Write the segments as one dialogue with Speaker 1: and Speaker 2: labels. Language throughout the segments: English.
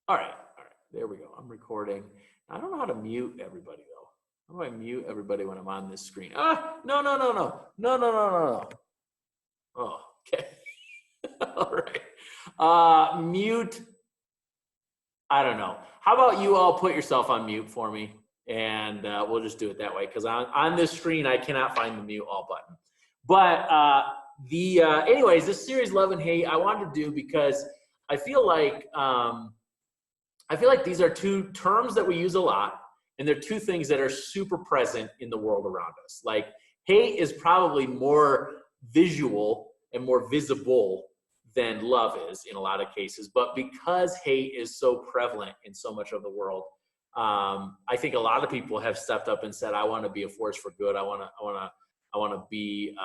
Speaker 1: All right. All right. There we go. I'm recording. I don't know how to mute everybody though. How do I mute everybody when I'm on this screen? No, no, no, no, no, no, no, no, no. Oh, okay. All right. Mute. I don't know. How about you all put yourself on mute for me, and we'll just do it that way because on this screen I cannot find the mute all button. But anyways, this series Love and Hate I wanted to do because I feel like these are two terms that we use a lot, and they're two things that are super present in the world around us. Like hate is probably more visual and more visible than love is in a lot of cases. But because hate is so prevalent in so much of the world, I think a lot of people have stepped up and said, "I want to be a force for good. I want to be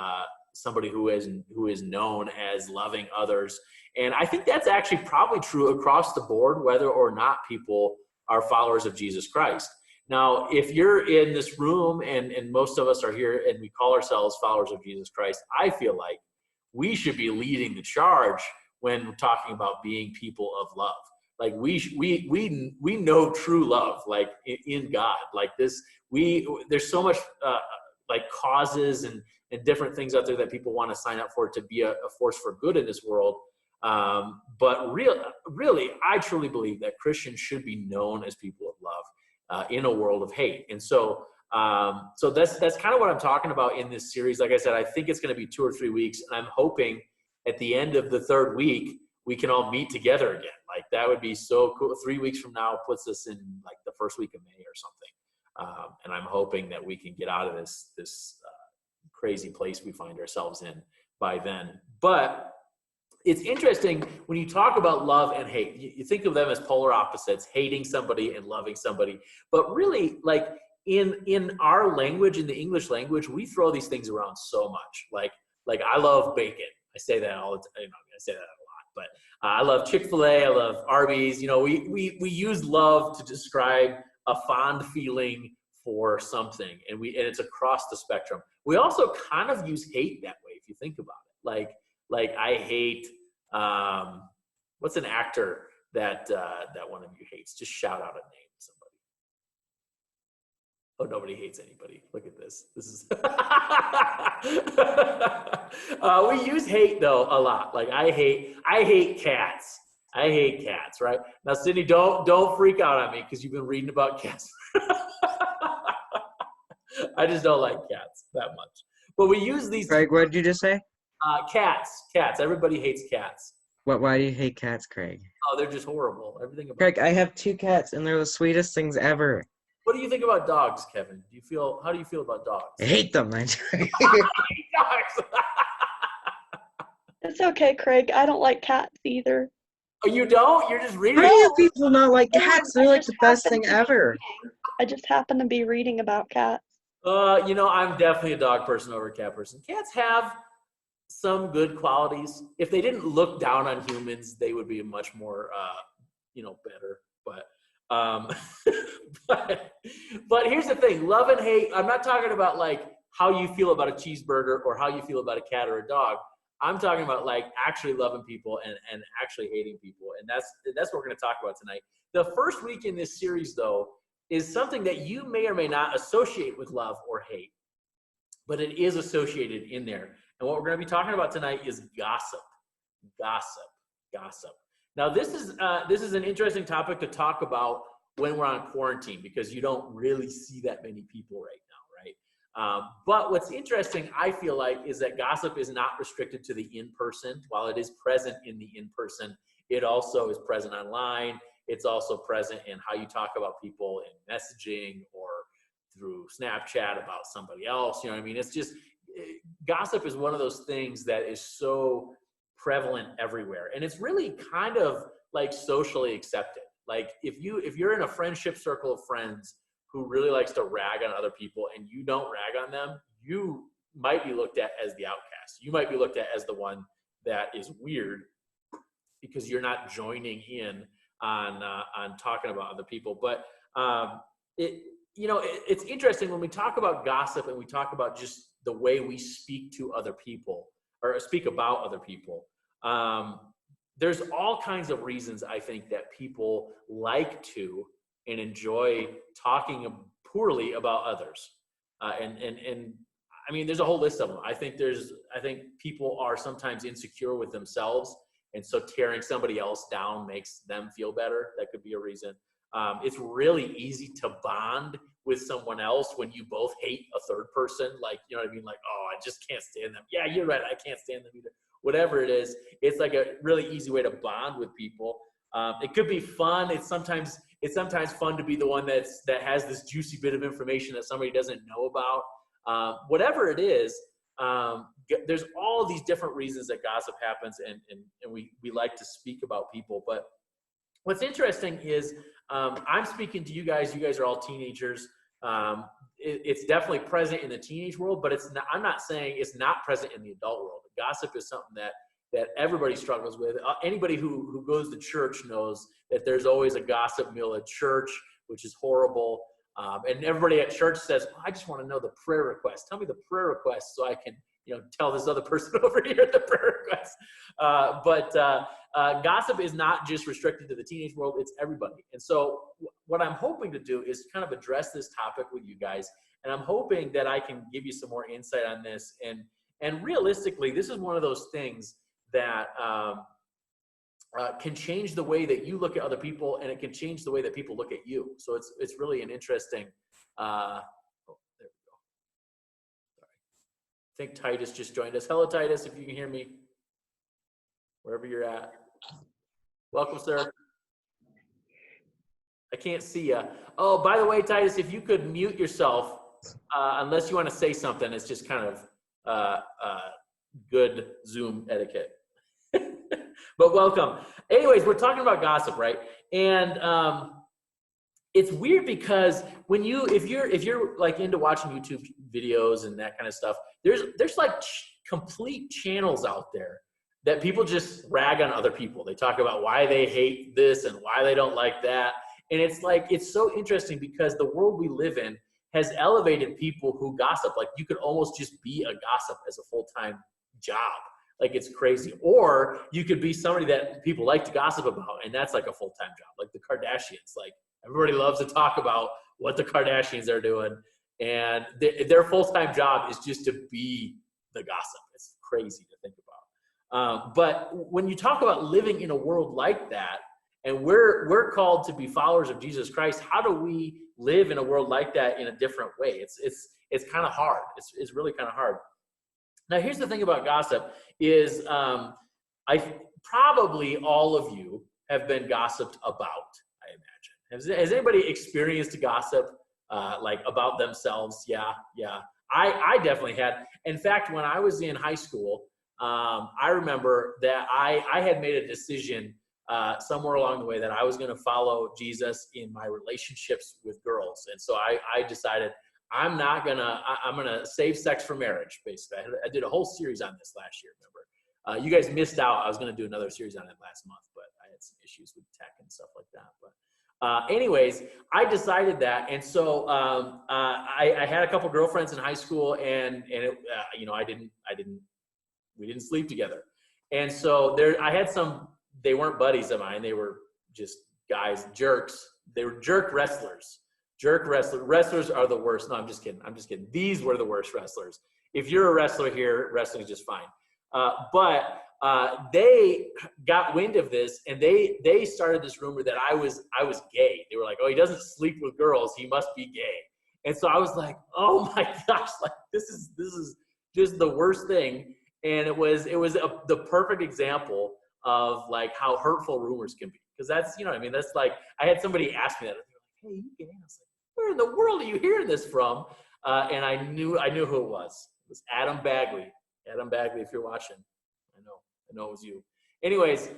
Speaker 1: somebody who is known as loving others." And I think that's actually probably true across the board, whether or not people are followers of Jesus Christ. Now, if you're in this room and most of us are here and we call ourselves followers of Jesus Christ, I feel like we should be leading the charge when we're talking about being people of love. Like we know true love, like in God. Like this, there's so much like causes and different things out there that people want to sign up for to be a force for good in this world. But really, I truly believe that Christians should be known as people of love in a world of hate. And so that's kind of what I'm talking about in this series. Like I said, I think it's going to be 2 or 3 weeks, and I'm hoping at the end of the third week we can all meet together again. Like that would be so cool. 3 weeks from now puts us in like the first week of May or something. And I'm hoping that we can get out of this crazy place we find ourselves in by then. But it's interesting when you talk about love and hate, you think of them as polar opposites, hating somebody and loving somebody. But really, like in our language, in the English language, we throw these things around so much. Like I love bacon. I say that all the time. I say that a lot. But I love Chick-fil-A. I love Arby's. You know, we use love to describe a fond feeling for something, and it's across the spectrum. We also kind of use hate that way if you think about it. Like I hate, what's an actor that one of you hates? Just shout out a name, somebody. Oh, nobody hates anybody. Look at this. This is, we use hate though a lot. Like I hate cats. I hate cats, right? Now, Sydney, don't freak out on me because you've been reading about cats. I just don't like cats that much. But we use these.
Speaker 2: Craig, what did you just say?
Speaker 1: Cats. Everybody hates cats.
Speaker 2: Why do you hate cats, Craig?
Speaker 1: Oh, they're just horrible. Everything about
Speaker 2: Craig, I have 2 cats, and they're the sweetest things ever.
Speaker 1: What do you think about dogs, Kevin? How do you feel about dogs?
Speaker 2: I hate them. I
Speaker 1: hate dogs.
Speaker 3: It's okay, Craig. I don't like cats either.
Speaker 1: Oh, you don't? You're just reading?
Speaker 2: How do you people not like cats? They're like the best thing ever.
Speaker 3: I just happen to be reading about cats.
Speaker 1: I'm definitely a dog person over a cat person. Cats have some good qualities. If they didn't look down on humans, they would be much more, better. But here's the thing: love and hate. I'm not talking about like how you feel about a cheeseburger or how you feel about a cat or a dog. I'm talking about like actually loving people and actually hating people, and that's what we're going to talk about tonight. The first week in this series, though, is something that you may or may not associate with love or hate, but it is associated in there. And what we're going to be talking about tonight is gossip. Now, this is an interesting topic to talk about when we're on quarantine because you don't really see that many people right now, right? But what's interesting, I feel like, is that gossip is not restricted to the in-person. While it is present in the in-person, it also is present online. It's also present in how you talk about people in messaging or through Snapchat about somebody else. You know what I mean? It's just, gossip is one of those things that is so prevalent everywhere. And it's really kind of like socially accepted. Like if you're in a friendship circle of friends who really likes to rag on other people and you don't rag on them, you might be looked at as the outcast. You might be looked at as the one that is weird because you're not joining in on talking about other people. But it's interesting when we talk about gossip and we talk about just the way we speak to other people or speak about other people. there's all kinds of reasons I think that people like to and enjoy talking poorly about others. And I mean, there's a whole list of them. I think people are sometimes insecure with themselves. And so tearing somebody else down makes them feel better. That could be a reason. It's really easy to bond with someone else when you both hate a third person. Like, you know what I mean? Like, oh, I just can't stand them. Yeah, you're right. I can't stand them either. Whatever it is, it's like a really easy way to bond with people. It could be fun. It's sometimes fun to be the one that has this juicy bit of information that somebody doesn't know about. Whatever it is, there's all these different reasons that gossip happens, and we like to speak about people. But what's interesting is I'm speaking to you guys. You guys are all teenagers. It's definitely present in the teenage world, but I'm not saying it's not present in the adult world. Gossip is something that everybody struggles with. Anybody who goes to church knows that there's always a gossip mill at church, which is horrible. And everybody at church says, oh, I just want to know the prayer request. Tell me the prayer request so I can, tell this other person over here the prayer request. But gossip is not just restricted to the teenage world, it's everybody. And so what I'm hoping to do is kind of address this topic with you guys. And I'm hoping that I can give you some more insight on this. And realistically, this is one of those things that can change the way that you look at other people, and it can change the way that people look at you. So it's really an interesting, there we go. Sorry. I think Titus just joined us. Hello, Titus, if you can hear me, wherever you're at. Welcome, sir. I can't see you. Oh, by the way, Titus, if you could mute yourself, unless you want to say something, it's just kind of good Zoom etiquette. But welcome. Anyways, we're talking about gossip, right? And it's weird because if you're like into watching YouTube videos and that kind of stuff, there's like complete channels out there that people just rag on other people. They talk about why they hate this and why they don't like that. And it's so interesting because the world we live in has elevated people who gossip. Like, you could almost just be a gossip as a full-time job. Like, it's crazy. Or you could be somebody that people like to gossip about, and that's like a full-time job. Like the Kardashians. Like, everybody loves to talk about what the Kardashians are doing, and their full-time job is just to be the gossip. It's crazy to think about. But when you talk about living in a world like that, and we're called to be followers of Jesus Christ, how do we live in a world like that in a different way? It's kind of hard. It's really kind of hard. Now, here's the thing about gossip is probably all of you have been gossiped about, I imagine. Has anybody experienced gossip like about themselves? Yeah. I definitely had. In fact, when I was in high school, I remember that I had made a decision somewhere along the way that I was going to follow Jesus in my relationships with girls. And so I decided I'm going to save sex for marriage, basically. I did a whole series on this last year, remember? You guys missed out. I was going to do another series on it last month, but I had some issues with tech and stuff like that. But anyways, I decided that. And so I had a couple girlfriends in high school, and we didn't sleep together. And so I had some, they weren't buddies of mine. They were just guys, jerks. They were jerk wrestlers. Wrestlers are the worst. No, I'm just kidding. These were the worst wrestlers. If you're a wrestler here, wrestling is just fine. But they got wind of this, and they started this rumor that I was gay. They were like, oh, he doesn't sleep with girls, he must be gay. And so I was like, oh my gosh, like this is just the worst thing. And it was the perfect example of like how hurtful rumors can be. Because that's, that's like, I had somebody ask me that. They're like, hey, you gay? I was like, where in the world are you hearing this from? And I knew who it was. It was Adam Bagley. Adam Bagley, if you're watching, I know it was you. Anyways,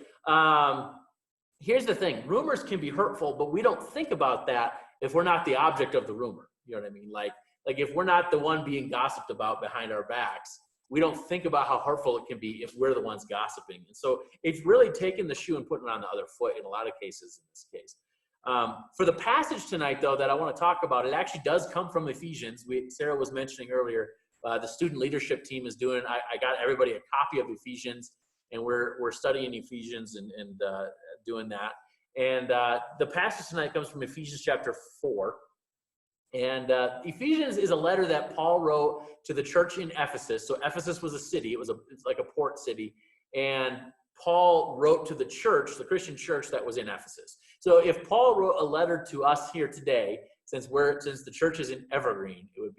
Speaker 1: here's the thing. Rumors can be hurtful, but we don't think about that if we're not the object of the rumor. You know what I mean? Like if we're not the one being gossiped about behind our backs, we don't think about how hurtful it can be if we're the ones gossiping. And so it's really taking the shoe and putting it on the other foot in a lot of cases in this case. For the passage tonight, though, that I want to talk about, it actually does come from Ephesians. Sarah was mentioning earlier, the student leadership team is doing, I got everybody a copy of Ephesians. and we're studying Ephesians and doing that. And the passage tonight comes from Ephesians chapter 4. And Ephesians is a letter that Paul wrote to the church in Ephesus. So Ephesus was a city. It's like a port city. And Paul wrote to the church, the Christian church that was in Ephesus. So if Paul wrote a letter to us here today, since the church is in Evergreen, that would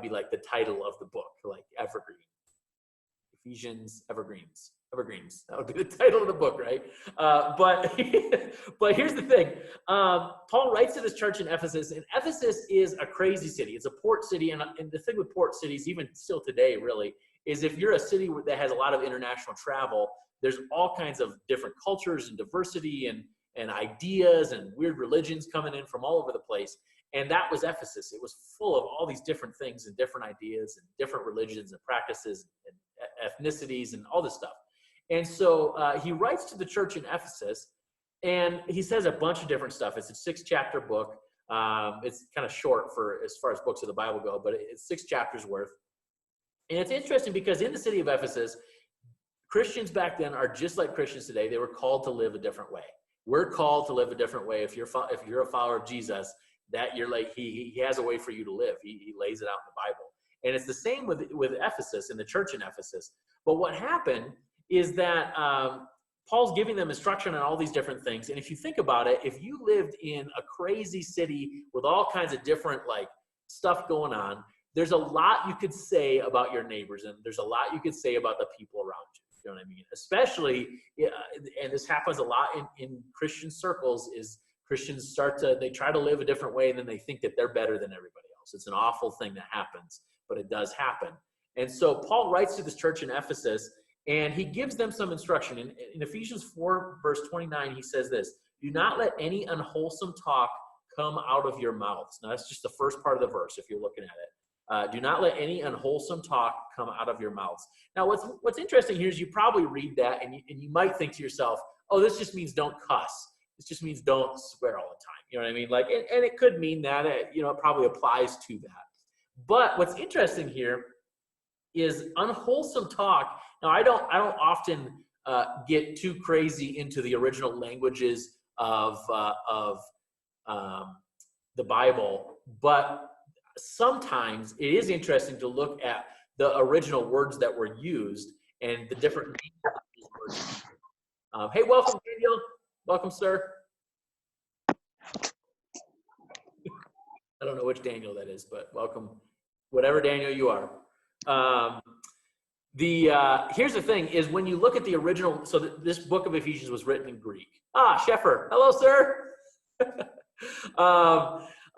Speaker 1: be like the title of the book, like Evergreen. Ephesians, Evergreens. That would be the title of the book, right? But here's the thing. Paul writes to this church in Ephesus, and Ephesus is a crazy city. It's a port city, and the thing with port cities, even still today, really, is if you're a city that has a lot of international travel, there's all kinds of different cultures and diversity and ideas and weird religions coming in from all over the place. And that was Ephesus. It was full of all these different things and different ideas and different religions and practices and ethnicities and all this stuff. And so he writes to the church in Ephesus, and he says a bunch of different stuff. It's a 6-chapter book. It's kind of short for as far as books of the Bible go, but it's 6 chapters worth. And it's interesting because in the city of Ephesus, Christians back then are just like Christians today. They were called to live a different way. We're called to live a different way. If you're a follower of Jesus, that you're like he has a way for you to live. He lays it out in the Bible. And it's the same with Ephesus and the church in Ephesus. But what happened is that Paul's giving them instruction on all these different things. And if you think about it, if you lived in a crazy city with all kinds of different stuff going on, there's a lot you could say about your neighbors, and there's a lot you could say about the people around you. You know what I mean? Especially, and this happens a lot in Christian circles, is Christians they try to live a different way, and then they think that they're better than everybody else. It's an awful thing that happens, but it does happen. And so Paul writes to this church in Ephesus, and he gives them some instruction. In Ephesians 4, verse 29, he says this: "Do not let any unwholesome talk come out of your mouths." Now, that's just the first part of the verse, if you're looking at it. Do not let any unwholesome talk come out of your mouths. Now, what's interesting here is you probably read that, and you might think to yourself, oh, this just means don't cuss. This just means don't swear all the time. You know what I mean? And it could mean that. It probably applies to that. But what's interesting here is unwholesome talk. Now, I don't often get too crazy into the original languages of the Bible, but sometimes it is interesting to look at the original words that were used and the different meanings of these words. Hey, welcome, Daniel. Welcome, sir. I don't know which Daniel that is, but welcome, whatever Daniel you are. Here's the thing: is when you look at the original. So this book of Ephesians was written in Greek. Sheffer, hello, sir.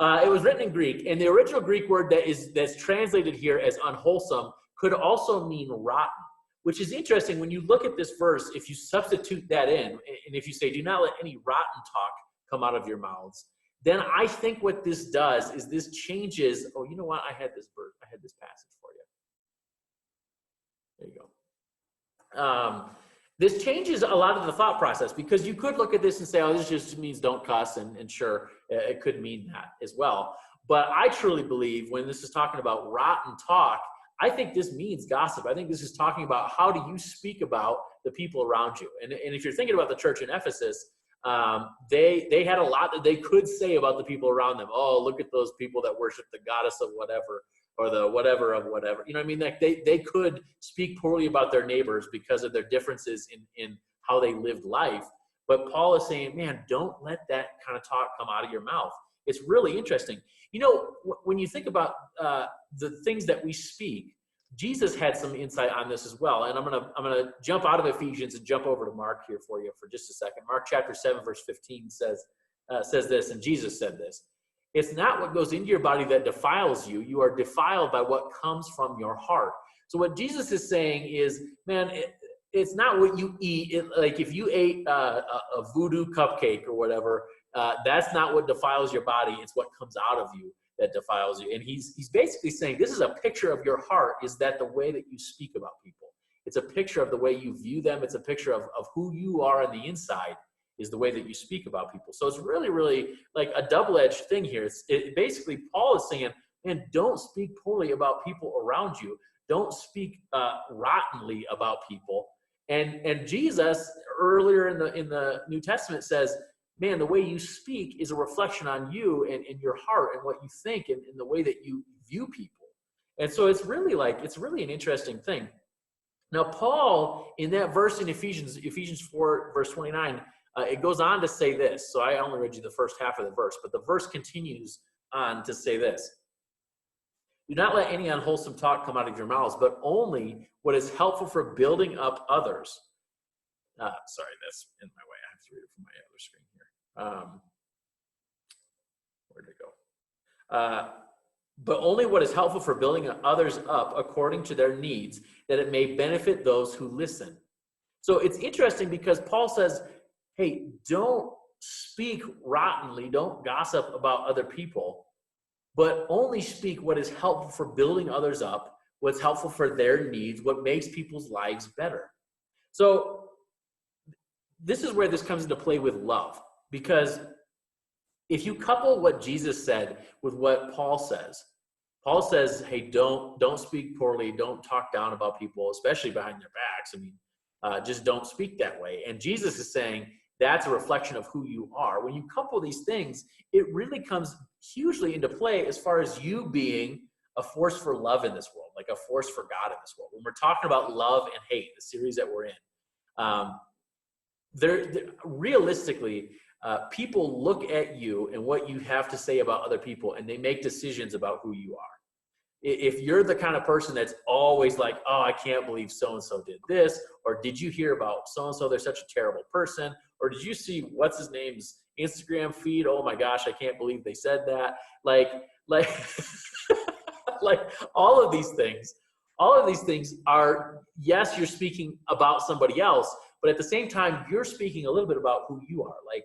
Speaker 1: It was written in Greek, and the original Greek word that's translated here as unwholesome could also mean rotten, which is interesting. When you look at this verse, if you substitute that in, and if you say, "Do not let any rotten talk come out of your mouths," then I think what this does is this changes. Oh, you know what? I had this passage for you. There you go. This changes a lot of the thought process, because you could look at this and say, oh, this just means don't cuss, and sure, it could mean that as well. But I truly believe when this is talking about rotten talk, I think this means gossip. I think this is talking about how do you speak about the people around you. And if you're thinking about the church in Ephesus, they had a lot that they could say about the people around them. Oh, look at those people that worship the goddess of whatever, or the whatever of whatever. You know what I mean? Like they could speak poorly about their neighbors because of their differences in how they lived life. But Paul is saying, man, don't let that kind of talk come out of your mouth. It's really interesting. You know, when you think about the things that we speak, Jesus had some insight on this as well. And I'm gonna jump out of Ephesians and jump over to Mark here for you for just a second. Mark chapter 7, verse 15 says this, and Jesus said this: "It's not what goes into your body that defiles you. You are defiled by what comes from your heart." So what Jesus is saying is, man, it's not what you eat. Like if you ate a voodoo cupcake or whatever, that's not what defiles your body. It's what comes out of you that defiles you. And he's basically saying this is a picture of your heart, is that the way that you speak about people. It's a picture of the way you view them. It's a picture of who you are on the inside, is the way that you speak about people. So it's really, really like a double-edged thing here. Basically, Paul is saying, man, don't speak poorly about people around you. Don't speak rottenly about people. And Jesus earlier in the New Testament says, man, the way you speak is a reflection on you and your heart and what you think and the way that you view people. And so it's really an interesting thing. Now, Paul, in that verse in Ephesians 4, verse 29, it goes on to say this. So I only read you the first half of the verse, but the verse continues on to say this. Do not let any unwholesome talk come out of your mouths, but only what is helpful for building up others. Sorry, that's in my way. I have to read it from my other screen here. Where did it go? But only what is helpful for building others up according to their needs, that it may benefit those who listen. So it's interesting because Paul says, hey, don't speak rottenly, don't gossip about other people, but only speak what is helpful for building others up, what's helpful for their needs, what makes people's lives better. So this is where this comes into play with love, because if you couple what Jesus said with what Paul says, hey, don't speak poorly, don't talk down about people, especially behind their backs. I mean, just don't speak that way. And Jesus is saying that's a reflection of who you are. When you couple these things, it really comes hugely into play as far as you being a force for love in this world, like a force for God in this world. When we're talking about love and hate, the series that we're in, realistically, people look at you and what you have to say about other people, and they make decisions about who you are. If you're the kind of person that's always like, oh, I can't believe so-and-so did this, or did you hear about so-and-so, they're such a terrible person, or did you see what's his name's Instagram feed? Oh my gosh, I can't believe they said that. Like like all of these things are, yes, you're speaking about somebody else, but at the same time, you're speaking a little bit about who you are. Like,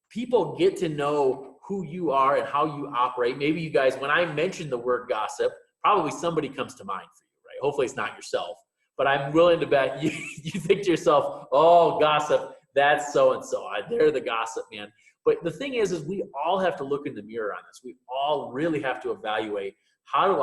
Speaker 1: people get to know who you are and how you operate. Maybe you guys, when I mention the word gossip, probably somebody comes to mind for you, right? Hopefully it's not yourself, but I'm willing to bet you think to yourself, oh, gossip, that's so-and-so. They're the gossip, man. But the thing is we all have to look in the mirror on this. We all really have to evaluate, how do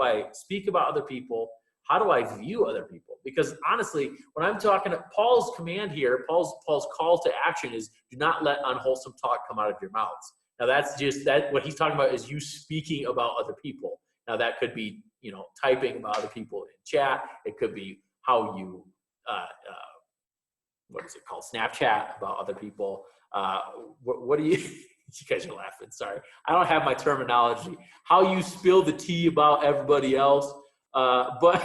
Speaker 1: I speak about other people? How do I view other people? Because honestly, when I'm talking, Paul's command here, Paul's call to action is, do not let unwholesome talk come out of your mouths. Now that's just that. What he's talking about is you speaking about other people. Now that could be, typing about other people in chat. It could be how you, what is it called? Snapchat about other people. What do you, you guys are laughing. Sorry. I don't have my terminology. How you spill the tea about everybody else. But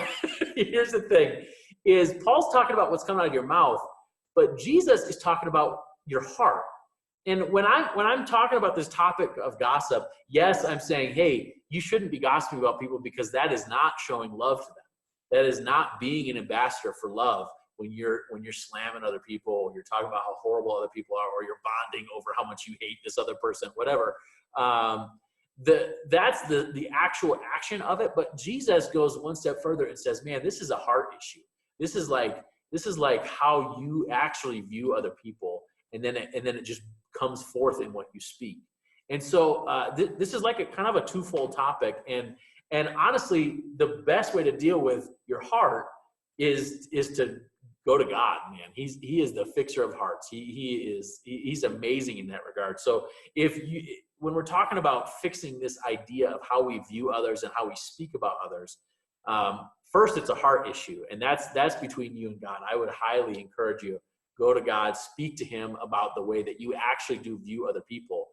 Speaker 1: here's the thing, is Paul's talking about what's coming out of your mouth, but Jesus is talking about your heart. And when I'm talking about this topic of gossip, yes, I'm saying, hey, you shouldn't be gossiping about people, because that is not showing love to them. That is not being an ambassador for love when you're slamming other people, or you're talking about how horrible other people are, or you're bonding over how much you hate this other person, whatever. That's the actual action of it. But Jesus goes one step further and says, man, this is a heart issue. This is like how you actually view other people. And then it just comes forth in what you speak. And so this is like a kind of a twofold topic. And honestly, the best way to deal with your heart is to go to God, man. He is the fixer of hearts. He's amazing in that regard. So when we're talking about fixing this idea of how we view others and how we speak about others, first, it's a heart issue, and that's between you and God. I would highly encourage you, go to God, speak to him about the way that you actually do view other people.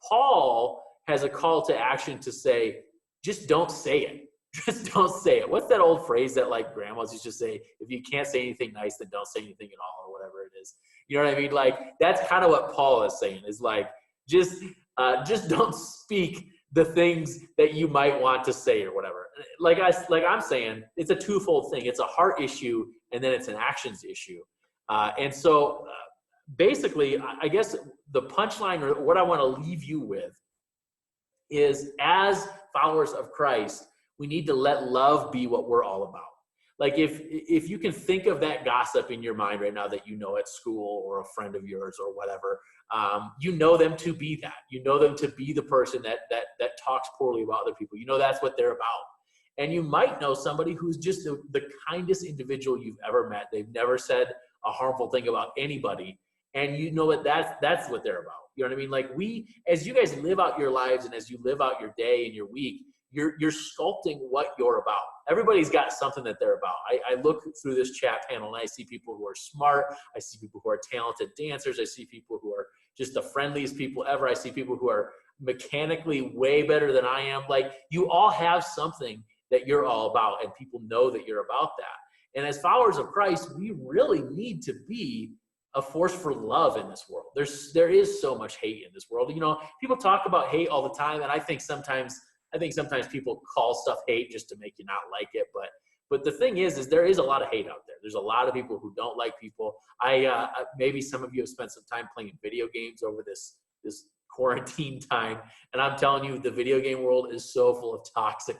Speaker 1: Paul has a call to action to say, just don't say it. Just don't say it. What's that old phrase that like grandmas used to say? If you can't say anything nice, then don't say anything at all, or whatever it is. You know what I mean? Like, that's kind of what Paul is saying, is like, just don't speak the things that you might want to say or whatever. Like I'm saying, it's a twofold thing. It's a heart issue, and then it's an actions issue. And so basically, I guess the punchline, or what I want to leave you with, is as followers of Christ, we need to let love be what we're all about. Like, if you can think of that gossip in your mind right now that you know at school, or a friend of yours or whatever, you know them to be that. You know them to be the person that talks poorly about other people. You know that's what they're about. And you might know somebody who's just the kindest individual you've ever met. They've never said a harmful thing about anybody. And you know what that's what they're about. You know what I mean? Like as you guys live out your lives and as you live out your day and your week, you're sculpting what you're about. Everybody's got something that they're about. I look through this chat panel and I see people who are smart. I see people who are talented dancers. I see people who are just the friendliest people ever. I see people who are mechanically way better than I am. Like, you all have something that you're all about, and people know that you're about that. And as followers of Christ, we really need to be a force for love in this world. There is so much hate in this world. You know, people talk about hate all the time, and I think sometimes people call stuff hate just to make you not like it. But the thing is there is a lot of hate out there. There's a lot of people who don't like people. Maybe some of you have spent some time playing video games over this quarantine time, and I'm telling you, the video game world is so full of toxic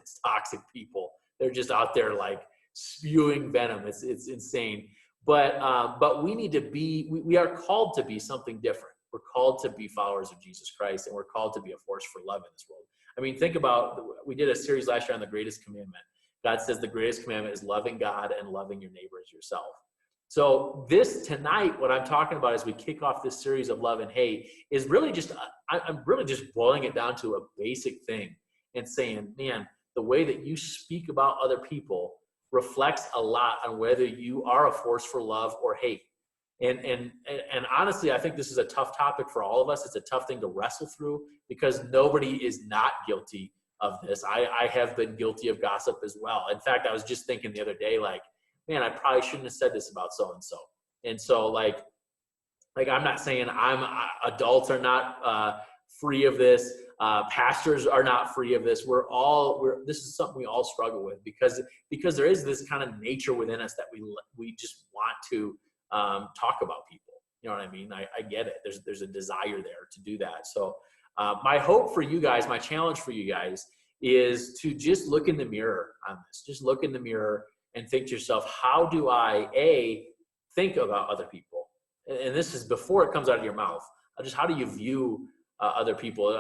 Speaker 1: people. They're just out there like spewing venom. It's insane. But we need to be. We are called to be something different. We're called to be followers of Jesus Christ, and we're called to be a force for love in this world. I mean, think about, we did a series last year on the greatest commandment. God says the greatest commandment is loving God and loving your neighbor as yourself. So tonight, what I'm talking about as we kick off this series of love and hate is really I'm really just boiling it down to a basic thing and saying, man, the way that you speak about other people reflects a lot on whether you are a force for love or hate. And honestly, I think this is a tough topic for all of us. It's a tough thing to wrestle through because nobody is not guilty of this. I have been guilty of gossip as well. In fact, I was just thinking the other day, like, man, I probably shouldn't have said this about so-and-so. And so like I'm not saying adults are not free of this. Pastors are not free of this. This is something we all struggle with because there is this kind of nature within us that we just want to talk about people. You know what I mean? I get it. There's a desire there to do that. So my hope for you guys, my challenge for you guys is to just look in the mirror on this. Just look in the mirror and think to yourself, how do I think about other people? And this is before it comes out of your mouth. Just how do you view other people?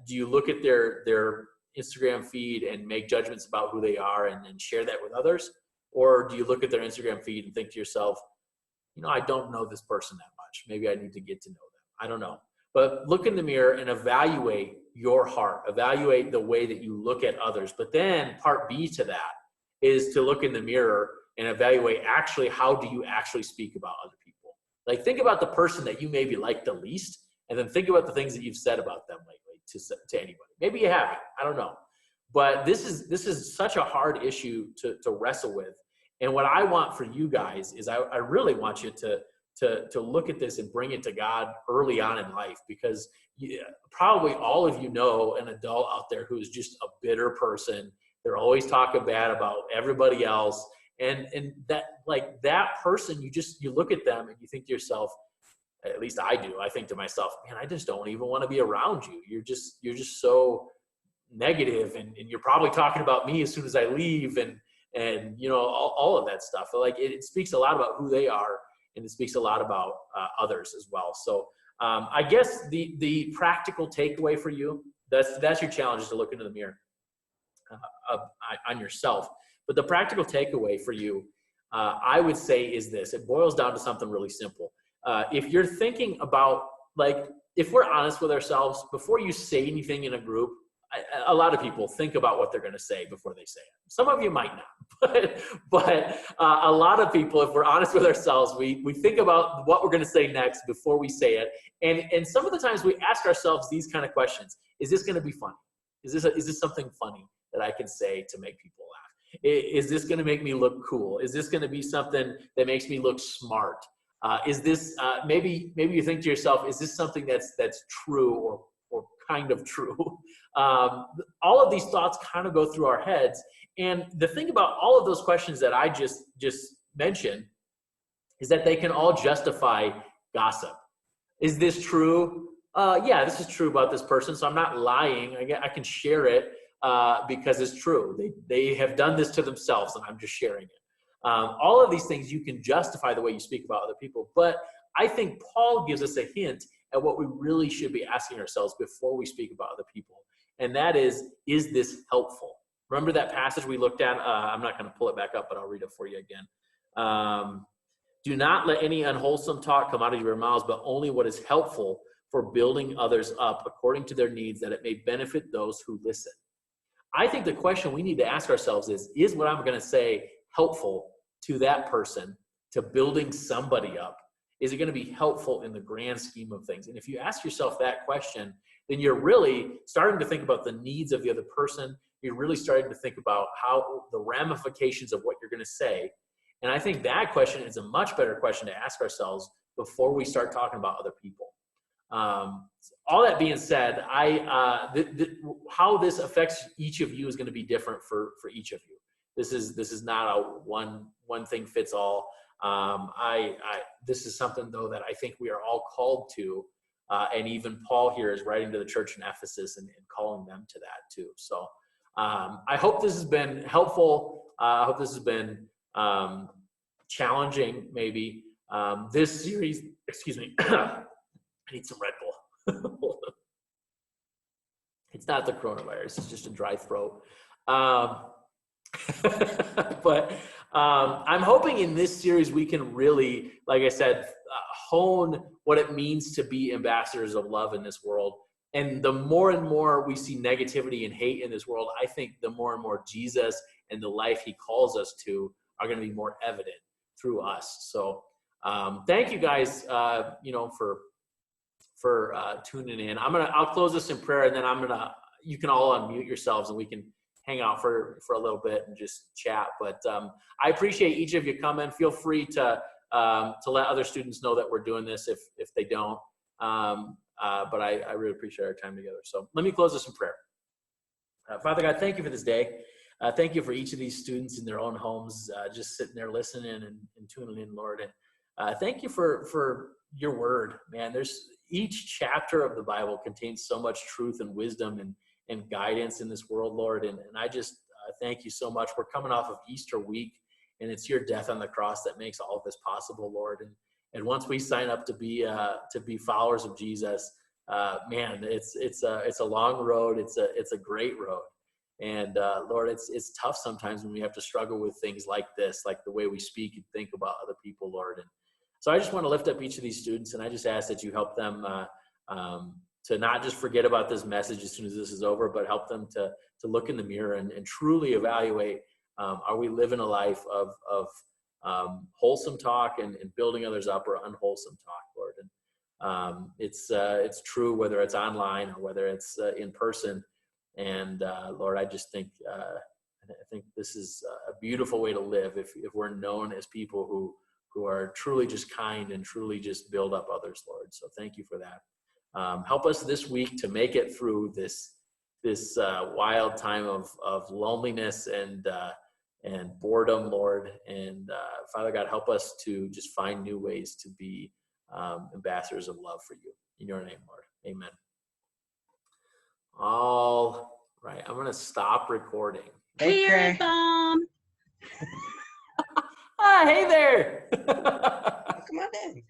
Speaker 1: Do you look at their Instagram feed and make judgments about who they are and share that with others? Or do you look at their Instagram feed and think to yourself, you know, I don't know this person that much. Maybe I need to get to know them. I don't know. But look in the mirror and evaluate your heart. Evaluate the way that you look at others. But then part B to that is to look in the mirror and evaluate actually how do you actually speak about other people. Like, think about the person that you maybe like the least, and then think about the things that you've said about them lately to anybody. Maybe you haven't. I don't know. But this is such a hard issue to wrestle with. And what I want for you guys is I really want you to look at this and bring it to God early on in life, because probably all of you know an adult out there who is just a bitter person. They're always talking bad about everybody else. And that person, you look at them and you think to yourself, at least I do, I think to myself, man, I just don't even want to be around you. You're just so negative, and you're probably talking about me as soon as I leave, and you know, all of that stuff. Like, it speaks a lot about who they are, and it speaks a lot about others as well. So I guess the practical takeaway for you, that's your challenge, is to look into the mirror on yourself. But the practical takeaway for you, I would say, is this. It boils down to something really simple. If you're thinking about, like, if we're honest with ourselves, before you say anything in a group, a lot of people think about what they're going to say before they say it. Some of you might not, but a lot of people, if we're honest with ourselves, we think about what we're going to say next before we say it. And some of the times we ask ourselves these kind of questions. Is this going to be funny? Is this something funny that I can say to make people laugh? Is this going to make me look cool? Is this going to be something that makes me look smart? Is this, maybe you think to yourself, is this something that's true or kind of true? All of these thoughts kind of go through our heads. And the thing about all of those questions that I just mentioned is that they can all justify gossip. Is this true? Yeah, this is true about this person, so I'm not lying. I can share it because it's true. They have done this to themselves, and I'm just sharing it. All of these things you can justify the way you speak about other people. But I think Paul gives us a hint at what we really should be asking ourselves before we speak about other people. And that is this helpful, Remember that passage we looked at? I'm not going to pull it back up, but I'll read it for you again. Do not let any unwholesome talk come out of your mouths, but only what is helpful for building others up according to their needs, that it may benefit those who listen. I think the question we need to ask ourselves is what I'm going to say helpful to that person, to building somebody up? Is it going to be helpful in the grand scheme of things? And if you ask yourself that question, then you're really starting to think about the needs of the other person. You're really starting to think about how the ramifications of what you're going to say. And I think that question is a much better question to ask ourselves before we start talking about other people. All that being said, how this affects each of you is going to be different for each of you. This is not a one thing fits all. This is something though that I think we are all called to, and even Paul here is writing to the church in Ephesus and calling them to that too. So I hope this has been helpful. I hope this has been challenging. Maybe this series. Excuse me. I need some Red Bull. It's not the coronavirus. It's just a dry throat. But I'm hoping in this series we can really, like I said, hone what it means to be ambassadors of love in this world. And the more and more we see negativity and hate in this world, I think the more and more Jesus and the life he calls us to are going to be more evident through us. So thank you guys, for tuning in. I'll close this in prayer, and then you can all unmute yourselves and we can hang out for a little bit and just chat. But I appreciate each of you coming. Feel free to let other students know that we're doing this if they don't. But I really appreciate our time together. So let me close this in prayer. Father God, thank you for this day. Thank you for each of these students in their own homes, just sitting there listening and tuning in, Lord. And thank you for your word, man. Each chapter of the Bible contains so much truth and wisdom and guidance in this world, Lord. And I just thank you so much. We're coming off of Easter week, and it's your death on the cross that makes all of this possible, Lord. And once we sign up to be followers of Jesus, man, it's a long road. It's a great road. And Lord, it's tough sometimes when we have to struggle with things like this, like the way we speak and think about other people, Lord. And so I just want to lift up each of these students, and I just ask that you help them to not just forget about this message as soon as this is over, but help them to look in the mirror and truly evaluate, are we living a life of wholesome talk and building others up, or unwholesome talk, Lord. And it's true whether it's online or whether it's in person. And Lord, I just think I think this is a beautiful way to live if we're known as people who are truly just kind and truly just build up others, Lord. So thank you for that. Help us this week to make it through this wild time of loneliness and boredom, Lord. And Father God, help us to just find new ways to be ambassadors of love for you. In your name, Lord. Amen. All right, I'm gonna stop recording.
Speaker 4: Spirit bomb.
Speaker 1: Hey there.
Speaker 2: Come on in.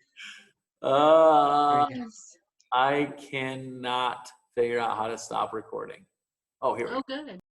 Speaker 1: I cannot figure out how to stop recording. Oh, here we go.
Speaker 4: Oh, good.